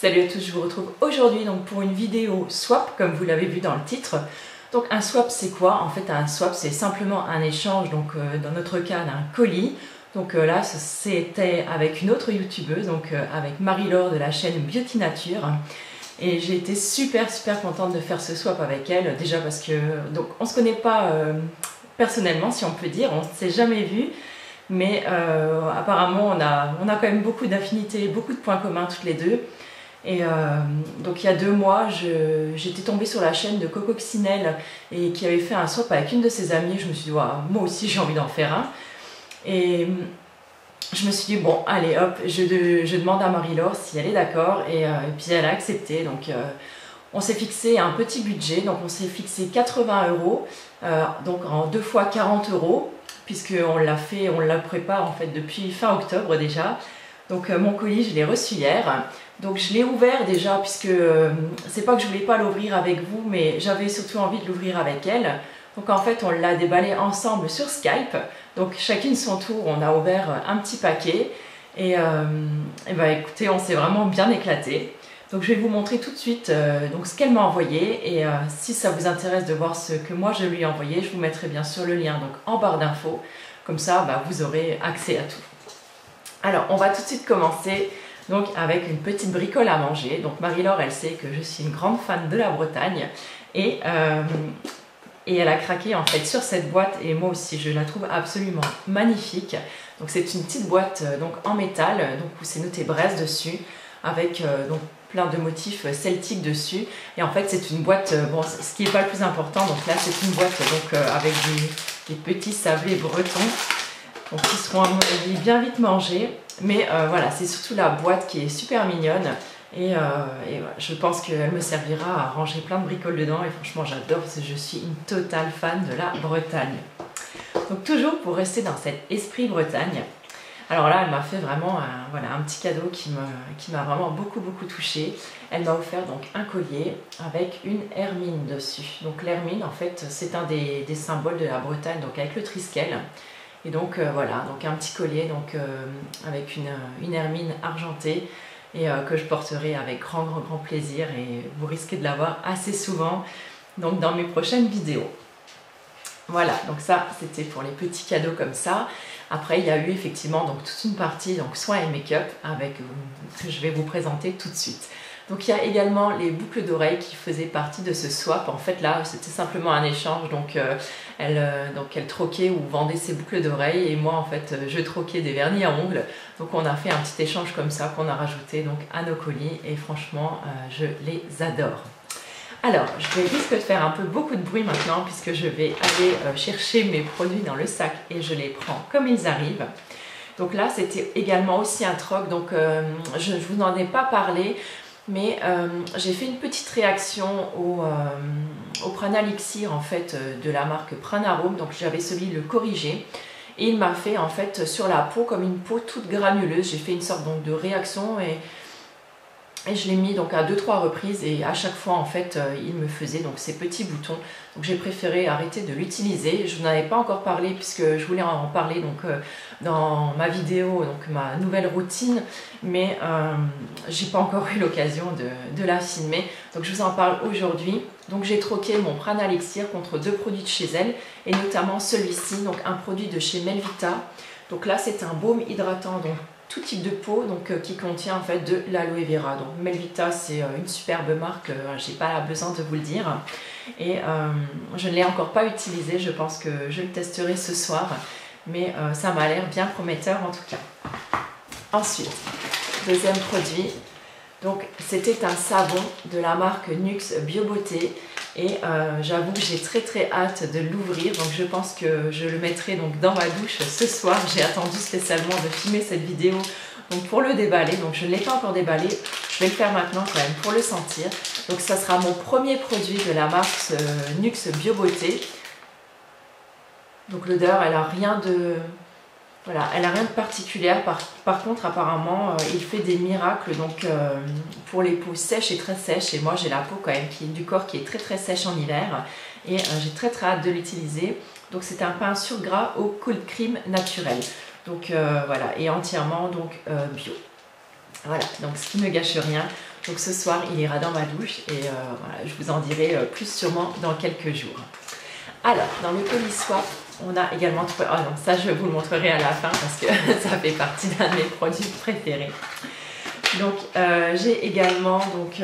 Salut à tous, je vous retrouve aujourd'hui donc pour une vidéo swap comme vous l'avez vu dans le titre. Donc un swap c'est quoi? En fait un swap c'est simplement un échange, donc dans notre cas d'un colis. Donc là c'était avec une autre youtubeuse, donc avec Marie-Laure de la chaîne Beauty Nature. Et j'ai été super contente de faire ce swap avec elle, déjà parce que donc on se connaît pas personnellement si on peut dire, on s'est jamais vu. Mais apparemment on a quand même beaucoup d'affinités, beaucoup de points communs toutes les deux. Et donc il y a 2 mois, j'étais tombée sur la chaîne de Coco Coccinelle et qui avait fait un swap avec une de ses amies. Je me suis dit, ouais, moi aussi j'ai envie d'en faire un. Et je me suis dit, bon, allez hop, je demande à Marie-Laure si elle est d'accord. Et puis elle a accepté. Donc on s'est fixé un petit budget. Donc on s'est fixé 80 €, donc en 2 fois 40 €, puisqu'on l'a fait, on la prépare en fait depuis fin octobre déjà. Donc mon colis, je l'ai reçu hier. Donc je l'ai ouvert déjà, puisque c'est pas que je voulais pas l'ouvrir avec vous, mais j'avais surtout envie de l'ouvrir avec elle. Donc en fait on l'a déballé ensemble sur Skype. Donc chacune son tour, on a ouvert un petit paquet. Et bah écoutez, on s'est vraiment bien éclaté. Donc je vais vous montrer tout de suite donc ce qu'elle m'a envoyé. Et si ça vous intéresse de voir ce que moi je lui ai envoyé, je vous mettrai bien sûr le lien donc en barre d'infos. Comme ça, bah, vous aurez accès à tout. Alors on va tout de suite commencer donc avec une petite bricole à manger. Donc Marie-Laure, elle sait que je suis une grande fan de la Bretagne et elle a craqué en fait sur cette boîte, et moi aussi je la trouve absolument magnifique. Donc c'est une petite boîte donc en métal, donc où c'est noté Brest dessus, avec donc plein de motifs celtiques dessus. Et en fait c'est une boîte, bon, ce qui n'est pas le plus important, donc là c'est une boîte donc avec des petits sablés bretons, donc qui seront à mon avis bien vite mangés. Mais voilà, c'est surtout la boîte qui est super mignonne. Et voilà, je pense qu'elle me servira à ranger plein de bricoles dedans. Et franchement, j'adore parce que je suis une totale fan de la Bretagne. Donc toujours pour rester dans cet esprit Bretagne. Alors là, elle m'a fait vraiment un petit cadeau qui m'a vraiment beaucoup touchée. Elle m'a offert donc un collier avec une hermine dessus. Donc l'hermine, en fait, c'est un des symboles de la Bretagne, donc avec le triskel. Et donc voilà, donc un petit collier donc, avec une hermine argentée, et que je porterai avec grand plaisir, et vous risquez de l'avoir assez souvent donc, dans mes prochaines vidéos. Voilà, donc ça c'était pour les petits cadeaux comme ça. Après il y a eu effectivement donc, toute une partie donc, soins et make-up que je vais vous présenter tout de suite. Donc il y a également les boucles d'oreilles qui faisaient partie de ce swap. En fait là c'était simplement un échange, donc elle troquait ou vendait ses boucles d'oreilles, et moi en fait je troquais des vernis à ongles. Donc on a fait un petit échange comme ça qu'on a rajouté donc à nos colis, et franchement je les adore. Alors je risque de faire un peu beaucoup de bruit maintenant, puisque je vais aller chercher mes produits dans le sac et je les prends comme ils arrivent. Donc là c'était également aussi un troc, donc je ne vous en ai pas parlé, mais j'ai fait une petite réaction au Pranalixir en fait de la marque Pranarome. Donc j'avais celui le corrigé, et il m'a fait en fait sur la peau comme une peau toute granuleuse. J'ai fait une sorte donc de réaction, et je l'ai mis donc à 2-3 reprises, et à chaque fois en fait il me faisait donc ces petits boutons. Donc j'ai préféré arrêter de l'utiliser. Je n'en avais pas encore parlé, puisque je voulais en parler donc dans ma vidéo, donc ma nouvelle routine, mais j'ai pas encore eu l'occasion de la filmer, donc je vous en parle aujourd'hui. Donc j'ai troqué mon Pranalixir contre 2 produits de chez elle, et notamment celui-ci, donc un produit de chez Melvita. Donc là c'est un baume hydratant, donc tout type de peau, donc qui contient en fait de l'aloe vera. Donc Melvita c'est une superbe marque, j'ai pas besoin de vous le dire, et je ne l'ai encore pas utilisé. Je pense que je le testerai ce soir, mais ça m'a l'air bien prometteur en tout cas. Ensuite, deuxième produit, donc c'était un savon de la marque Nuxe Bio Beauté, et j'avoue que j'ai très hâte de l'ouvrir. Donc je pense que je le mettrai donc dans ma douche ce soir. J'ai attendu spécialement de filmer cette vidéo donc pour le déballer, donc je ne l'ai pas encore déballé. Je vais le faire maintenant quand même pour le sentir. Donc ça sera mon premier produit de la marque Nuxe Bio Beauté. Donc l'odeur, elle a rien de... Voilà, elle n'a rien de particulier. Par contre, apparemment, il fait des miracles donc, pour les peaux sèches et très sèches. Et moi, j'ai la peau quand même du corps qui est très sèche en hiver. Et j'ai très hâte de l'utiliser. Donc, c'est un pain sur gras au cold cream naturel. Donc, voilà, et entièrement donc, bio. Voilà, donc ce qui ne gâche rien. Donc ce soir, il ira dans ma douche et voilà, je vous en dirai plus sûrement dans quelques jours. Alors, dans le colis swap, on a également trouvé... Oh non, ça je vous le montrerai à la fin parce que ça fait partie d'un de mes produits préférés. Donc j'ai également donc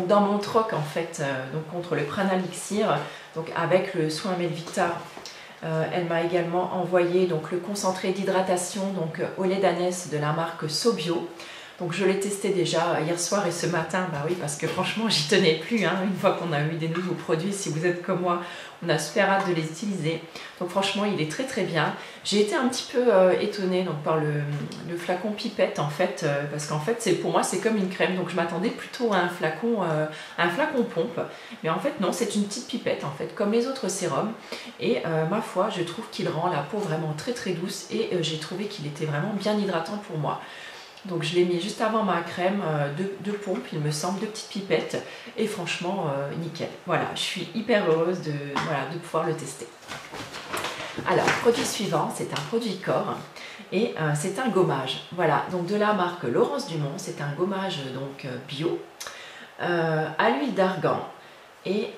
dans mon troc en fait donc contre le Pranalixir, donc avec le soin Melvita, elle m'a également envoyé donc le concentré d'hydratation donc au lait d'ânesse de la marque Sobio. Donc je l'ai testé déjà hier soir et ce matin, bah oui, parce que franchement j'y tenais plus, hein, une fois qu'on a eu des nouveaux produits. Si vous êtes comme moi, on a super hâte de les utiliser. Donc franchement il est très très bien. J'ai été un petit peu étonnée donc, par le flacon pipette en fait, parce qu'en fait pour moi c'est comme une crème, donc je m'attendais plutôt à un flacon pompe. Mais en fait non, c'est une petite pipette en fait, comme les autres sérums. Et ma foi, je trouve qu'il rend la peau vraiment très très douce et j'ai trouvé qu'il était vraiment bien hydratant pour moi. Donc je l'ai mis juste avant ma crème de pompe, il me semble, 2 petites pipettes et franchement nickel. Voilà, je suis hyper heureuse de pouvoir le tester. Alors, produit suivant, c'est un produit corps et c'est un gommage. Voilà, donc de la marque Laurence Dumont, c'est un gommage donc bio à l'huile d'argan. Et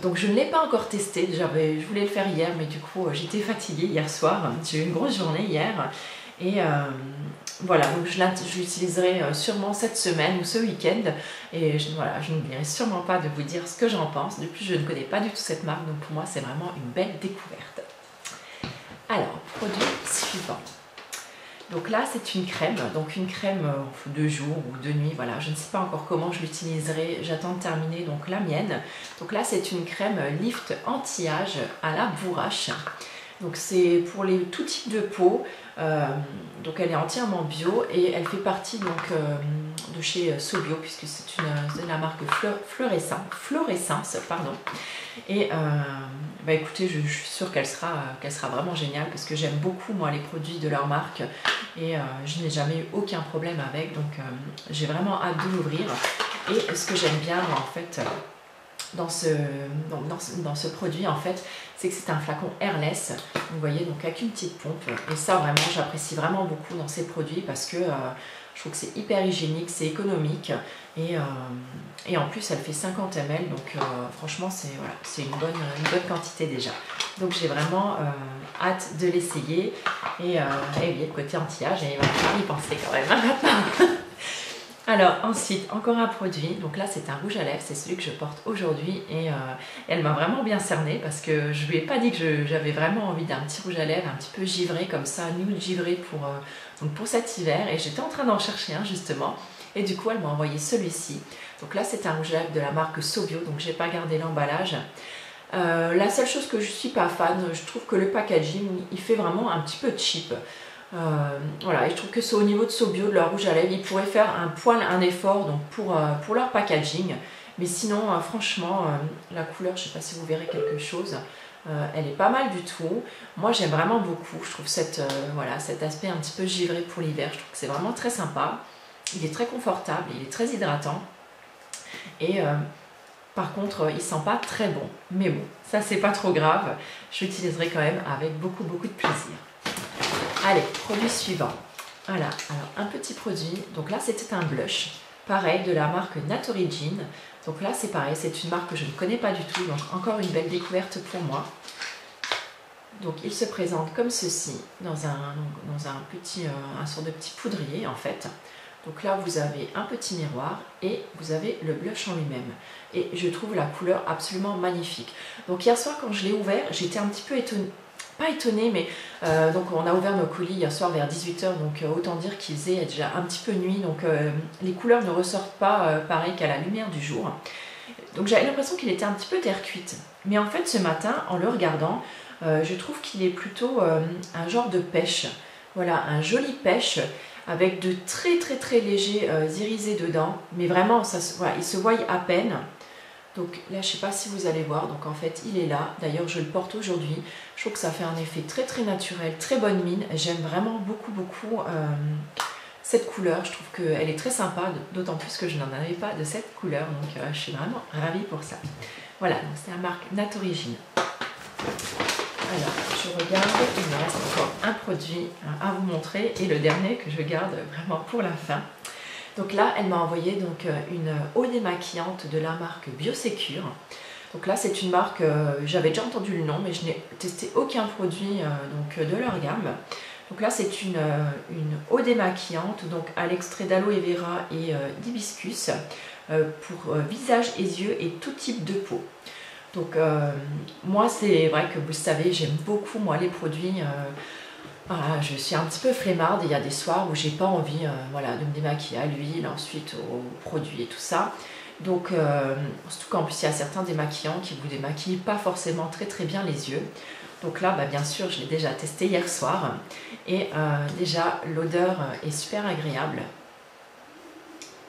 donc je ne l'ai pas encore testé, je voulais le faire hier mais du coup j'étais fatiguée hier soir, j'ai eu une grosse journée hier. Et voilà, donc je l'utiliserai sûrement cette semaine ou ce week-end. Et voilà, je n'oublierai sûrement pas de vous dire ce que j'en pense. De plus, je ne connais pas du tout cette marque, donc pour moi, c'est vraiment une belle découverte. Alors, produit suivant. Donc là, c'est une crème. Donc une crème de jour ou de nuit. Voilà, je ne sais pas encore comment je l'utiliserai. J'attends de terminer donc la mienne. Donc là, c'est une crème lift anti-âge à la bourrache. Donc c'est pour tout type de peau, donc elle est entièrement bio et elle fait partie donc, de chez Sobio puisque c'est la marque Fluorescence, pardon. Et bah écoutez, je suis sûre qu'elle sera vraiment géniale parce que j'aime beaucoup moi les produits de leur marque et je n'ai jamais eu aucun problème avec, donc j'ai vraiment hâte de l'ouvrir. Et ce que j'aime bien moi, en fait dans ce produit en fait, c'est que c'est un flacon airless, vous voyez, donc avec une petite pompe, et ça vraiment j'apprécie vraiment beaucoup dans ces produits parce que je trouve que c'est hyper hygiénique, c'est économique et en plus elle fait 50 ml, donc franchement c'est voilà, une bonne quantité déjà, donc j'ai vraiment hâte de l'essayer et oui, le côté anti-âge, et il va falloir y penser quand même maintenant. Alors ensuite, encore un produit, donc là c'est un rouge à lèvres, c'est celui que je porte aujourd'hui et elle m'a vraiment bien cernée parce que je lui ai pas dit que j'avais vraiment envie d'un petit rouge à lèvres un petit peu givré comme ça, nude givré pour cet hiver, et j'étais en train d'en chercher un justement et du coup elle m'a envoyé celui-ci. Donc là c'est un rouge à lèvres de la marque Sobio, donc j'ai pas gardé l'emballage. La seule chose que je suis pas fan, je trouve que le packaging il fait vraiment un petit peu cheap. Voilà, et je trouve que c'est au niveau de Sobio, de leur rouge à lèvres, ils pourraient faire un effort donc pour leur packaging, mais sinon franchement la couleur, je ne sais pas si vous verrez quelque chose, elle est pas mal du tout. Moi j'aime vraiment beaucoup, je trouve voilà, cet aspect un petit peu givré pour l'hiver, je trouve que c'est vraiment très sympa, il est très confortable, il est très hydratant et par contre il sent pas très bon, mais bon, ça c'est pas trop grave, je l'utiliserai quand même avec beaucoup de plaisir. Allez, produit suivant. Voilà, alors un petit produit. Donc là, c'était un blush. Pareil, de la marque Naturigin. Donc là, c'est pareil, c'est une marque que je ne connais pas du tout. Donc encore une belle découverte pour moi. Donc il se présente comme ceci, dans un sort de petit poudrier en fait. Donc là, vous avez un petit miroir et vous avez le blush en lui-même. Et je trouve la couleur absolument magnifique. Donc hier soir, quand je l'ai ouvert, j'étais un petit peu étonnée. Pas étonnée, mais donc on a ouvert nos colis hier soir vers 18 h, donc autant dire qu'il faisait déjà un petit peu nuit, donc les couleurs ne ressortent pas pareil qu'à la lumière du jour. Donc j'avais l'impression qu'il était un petit peu terre cuite. Mais en fait ce matin, en le regardant, je trouve qu'il est plutôt un genre de pêche. Voilà, un joli pêche avec de très légers irisés dedans, mais vraiment voilà, il se voit à peine. Donc là, je ne sais pas si vous allez voir, donc en fait, il est là. D'ailleurs, je le porte aujourd'hui. Je trouve que ça fait un effet très naturel, très bonne mine. J'aime vraiment beaucoup cette couleur. Je trouve qu'elle est très sympa, d'autant plus que je n'en avais pas de cette couleur. Donc, je suis vraiment ravie pour ça. Voilà, donc c'est la marque Naturigin. Alors, je regarde, il me reste encore un produit à vous montrer et le dernier que je garde vraiment pour la fin. Donc là, elle m'a envoyé donc une eau démaquillante de la marque Biosecure. Donc là, c'est une marque, j'avais déjà entendu le nom, mais je n'ai testé aucun produit donc, de leur gamme. Donc là, c'est une eau démaquillante donc à l'extrait d'aloe vera et d'hibiscus pour visage et yeux et tout type de peau. Donc moi, c'est vrai que vous le savez, j'aime beaucoup moi les produits. Voilà, je suis un petit peu flemmarde. Il y a des soirs où j'ai pas envie voilà, de me démaquiller à l'huile, ensuite aux produits et tout ça. Donc, surtout qu'en plus il y a certains démaquillants qui vous démaquillent pas forcément très bien les yeux. Donc là, bah, bien sûr, je l'ai déjà testé hier soir. Et déjà, l'odeur est super agréable.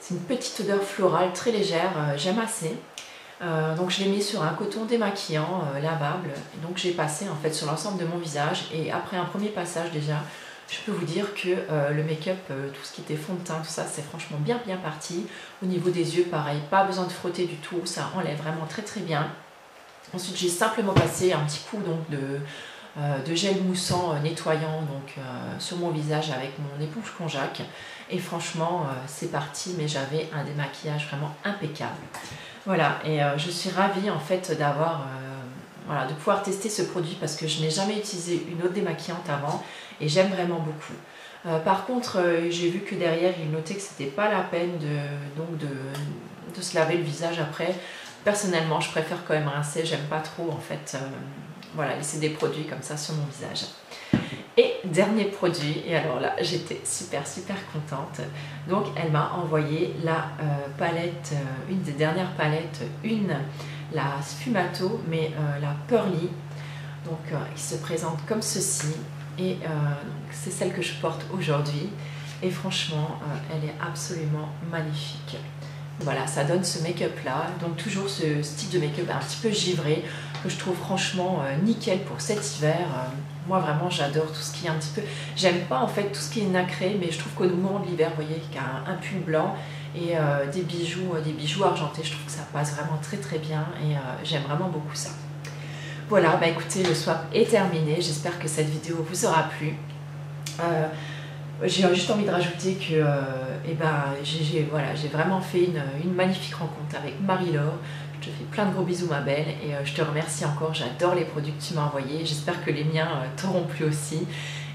C'est une petite odeur florale très légère, j'aime assez. Donc je l'ai mis sur un coton démaquillant lavable. Et donc j'ai passé en fait sur l'ensemble de mon visage. Et après un premier passage déjà, je peux vous dire que le make-up, tout ce qui était fond de teint, tout ça, c'est franchement bien parti. Au niveau des yeux, pareil, pas besoin de frotter du tout, ça enlève vraiment très bien. Ensuite, j'ai simplement passé un petit coup donc, de gel moussant nettoyant donc, sur mon visage avec mon éponge konjac. Et franchement, c'est parti, mais j'avais un démaquillage vraiment impeccable. Voilà, et je suis ravie en fait d'avoir... voilà, de pouvoir tester ce produit parce que je n'ai jamais utilisé une eau démaquillante avant et j'aime vraiment beaucoup. Par contre, j'ai vu que derrière, il notait que c'était pas la peine de se laver le visage après. Personnellement, je préfère quand même rincer, j'aime pas trop en fait voilà, laisser des produits comme ça sur mon visage. Et dernier produit, et alors là j'étais super contente. Donc elle m'a envoyé la palette, une des dernières palettes, la Sfumato, mais la Pearly, donc qui se présente comme ceci. Et c'est celle que je porte aujourd'hui. Et franchement, elle est absolument magnifique. Voilà, ça donne ce make-up là, donc toujours ce style de make-up un petit peu givré, que je trouve franchement nickel pour cet hiver. Moi vraiment j'adore tout ce qui est un petit peu... J'aime pas en fait tout ce qui est nacré, mais je trouve qu'au moment de l'hiver, vous voyez, qu'un pull blanc et des bijoux argentés, je trouve que ça passe vraiment très bien et j'aime vraiment beaucoup ça. Voilà, bah écoutez, le swap est terminé, j'espère que cette vidéo vous aura plu. J'ai juste envie de rajouter que j'ai vraiment fait une magnifique rencontre avec Marie-Laure. Je te fais plein de gros bisous ma belle et je te remercie encore, j'adore les produits que tu m'as envoyés. J'espère que les miens t'auront plu aussi.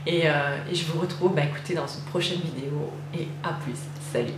Et je vous retrouve écoutez, dans une prochaine vidéo et à plus, salut.